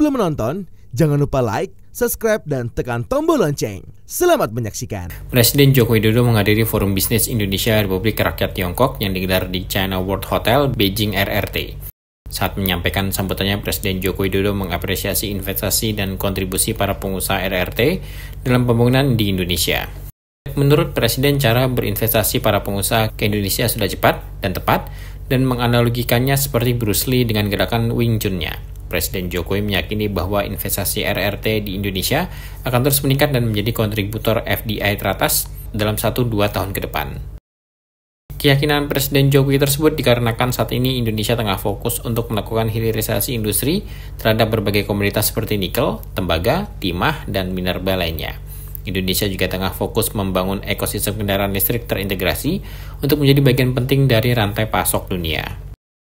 Sebelum menonton, jangan lupa like, subscribe, dan tekan tombol lonceng. Selamat menyaksikan. Presiden Joko Widodo menghadiri Forum Bisnis Indonesia Republik Rakyat Tiongkok yang digelar di China World Hotel, Beijing RRT. Saat menyampaikan sambutannya, Presiden Joko Widodo mengapresiasi investasi dan kontribusi para pengusaha RRT dalam pembangunan di Indonesia. Menurut Presiden, cara berinvestasi para pengusaha ke Indonesia sudah cepat dan tepat, dan menganalogikannya seperti Bruce Lee dengan gerakan Wing Chun-nya. Presiden Jokowi meyakini bahwa investasi RRT di Indonesia akan terus meningkat dan menjadi kontributor FDI teratas dalam 1-2 tahun ke depan. Keyakinan Presiden Jokowi tersebut dikarenakan saat ini Indonesia tengah fokus untuk melakukan hilirisasi industri terhadap berbagai komoditas seperti nikel, tembaga, timah, dan minerba lainnya. Indonesia juga tengah fokus membangun ekosistem kendaraan listrik terintegrasi untuk menjadi bagian penting dari rantai pasok dunia.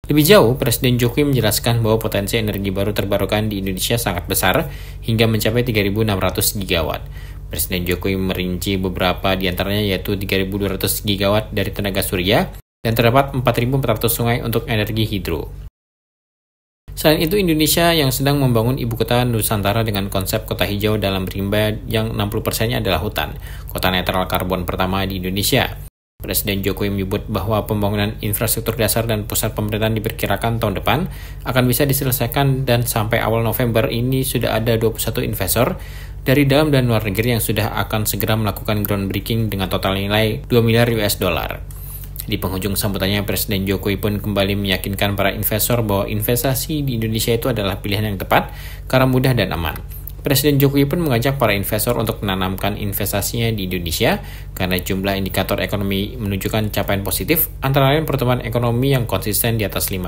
Lebih jauh, Presiden Jokowi menjelaskan bahwa potensi energi baru terbarukan di Indonesia sangat besar hingga mencapai 3.600 gigawatt. Presiden Jokowi merinci beberapa di antaranya yaitu 3.200 gigawatt dari tenaga surya dan terdapat 4.400 sungai untuk energi hidro. Selain itu, Indonesia yang sedang membangun ibu kota Nusantara dengan konsep kota hijau dalam rimba yang 60%-nya adalah hutan, kota netral karbon pertama di Indonesia. Presiden Jokowi menyebut bahwa pembangunan infrastruktur dasar dan pusat pemerintahan diperkirakan tahun depan akan bisa diselesaikan dan sampai awal November ini sudah ada 21 investor dari dalam dan luar negeri yang sudah akan segera melakukan groundbreaking dengan total nilai 2 miliar US dollar. Di penghujung sambutannya, Presiden Jokowi pun kembali meyakinkan para investor bahwa investasi di Indonesia itu adalah pilihan yang tepat karena mudah dan aman. Presiden Jokowi pun mengajak para investor untuk menanamkan investasinya di Indonesia karena jumlah indikator ekonomi menunjukkan capaian positif, antara lain pertumbuhan ekonomi yang konsisten di atas 5%,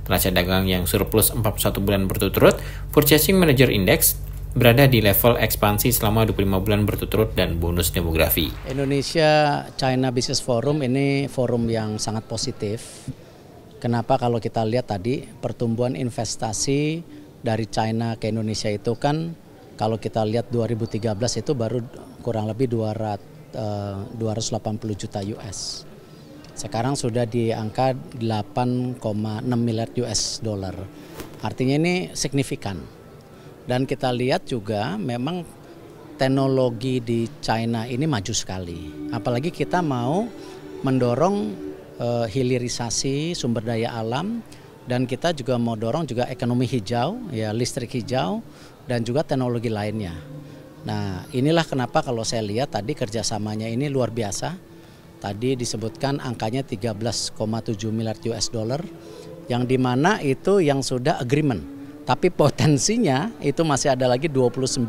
neraca dagang yang surplus 41 bulan berturut-turut, Purchasing Manager Index berada di level ekspansi selama 25 bulan berturut-turut, dan bonus demografi. Indonesia China Business Forum ini forum yang sangat positif. Kenapa? Kalau kita lihat tadi pertumbuhan investasi dari China ke Indonesia itu kan kalau kita lihat 2013 itu baru kurang lebih 280 juta US. Sekarang sudah di angka 8,6 miliar US dollar. Artinya ini signifikan. Dan kita lihat juga memang teknologi di China ini maju sekali. Apalagi kita mau mendorong hilirisasi sumber daya alam, dan kita juga mau dorong juga ekonomi hijau, ya listrik hijau, dan juga teknologi lainnya. Nah, inilah kenapa kalau saya lihat tadi kerjasamanya ini luar biasa. Tadi disebutkan angkanya 13,7 miliar US dollar, yang dimana itu yang sudah agreement. Tapi potensinya itu masih ada lagi 29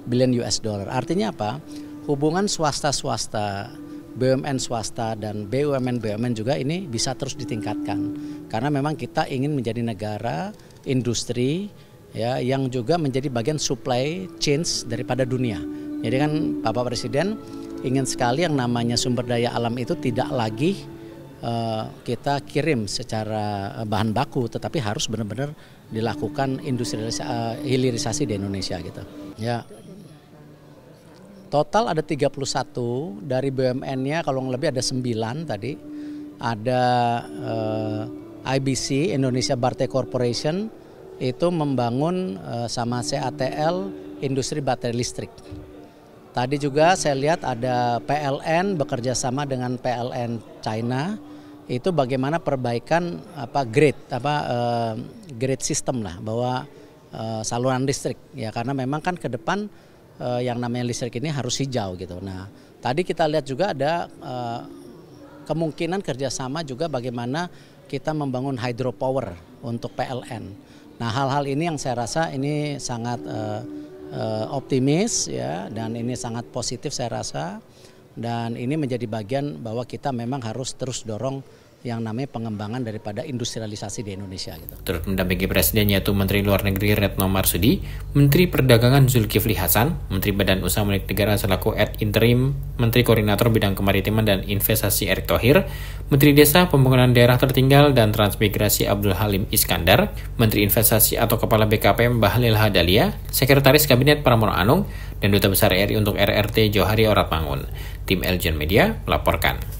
billion US dollar. Artinya apa? Hubungan swasta-swasta, BUMN swasta dan BUMN juga ini bisa terus ditingkatkan karena memang kita ingin menjadi negara industri ya yang juga menjadi bagian supply chains daripada dunia. Jadi kan Bapak Presiden ingin sekali yang namanya sumber daya alam itu tidak lagi kita kirim secara bahan baku, tetapi harus benar-benar dilakukan hilirisasi di Indonesia gitu. Ya. Total ada 31 dari BUMN-nya, kalau lebih ada 9 tadi. Ada IBC, Indonesia Baterai Corporation, itu membangun sama CATL industri baterai listrik. Tadi juga saya lihat ada PLN bekerja sama dengan PLN China, itu bagaimana perbaikan grid system lah, bahwa saluran listrik ya, karena memang kan ke depan yang namanya listrik ini harus hijau gitu. Nah, tadi kita lihat juga ada kemungkinan kerjasama juga bagaimana kita membangun hydropower untuk PLN. Nah, hal-hal ini yang saya rasa ini sangat optimis ya, dan ini sangat positif saya rasa, dan ini menjadi bagian bahwa kita memang harus terus dorong yang namanya pengembangan daripada industrialisasi di Indonesia gitu. Turut mendampingi Presiden yaitu Menteri Luar Negeri Retno Marsudi, Menteri Perdagangan Zulkifli Hasan, Menteri Badan Usaha Milik Negara selaku ad interim, Menteri Koordinator Bidang Kemaritiman dan Investasi Erick Thohir, Menteri Desa Pembangunan Daerah Tertinggal dan Transmigrasi Abdul Halim Iskandar, Menteri Investasi atau Kepala BKPM Bahlil Hadalia, Sekretaris Kabinet Pramono Anung, dan Duta Besar RI untuk RRT Johari Oratmangun. Tim Eljon Media melaporkan.